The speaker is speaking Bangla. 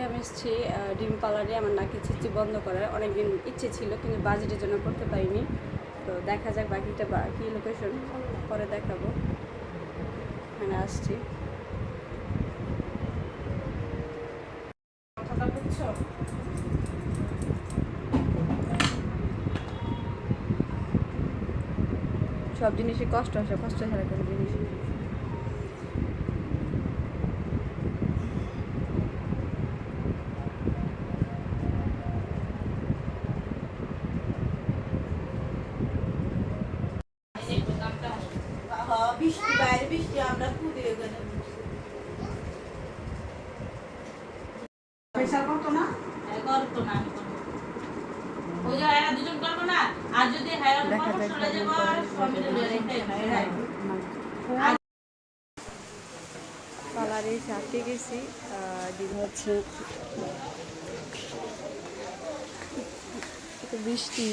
আমি এসেছি ডিম পার্লারে আমার নাকের ছিচি বন্ধ করার অনেকদিন ইচ্ছে ছিল, কিন্তু বাজেটের জন্য করতে পারিনি। তো দেখা যাক বাকিটা বাকি লোকেশন পরে দেখাবো। এখানে আসছি। সব জিনিসই কষ্ট আসে, কষ্ট ছাড়া কোনো জিনিস। বৃষ্টি বাইরে বৃষ্টি আমরা খুদে ওখানে প্রেসার করতো না করতো না ওই যে এরা দুজন করবো না আর যদি হায়ার করবো চলে যাবো পার্লারে আটকে গেছি। দিন হচ্ছে বৃষ্টি।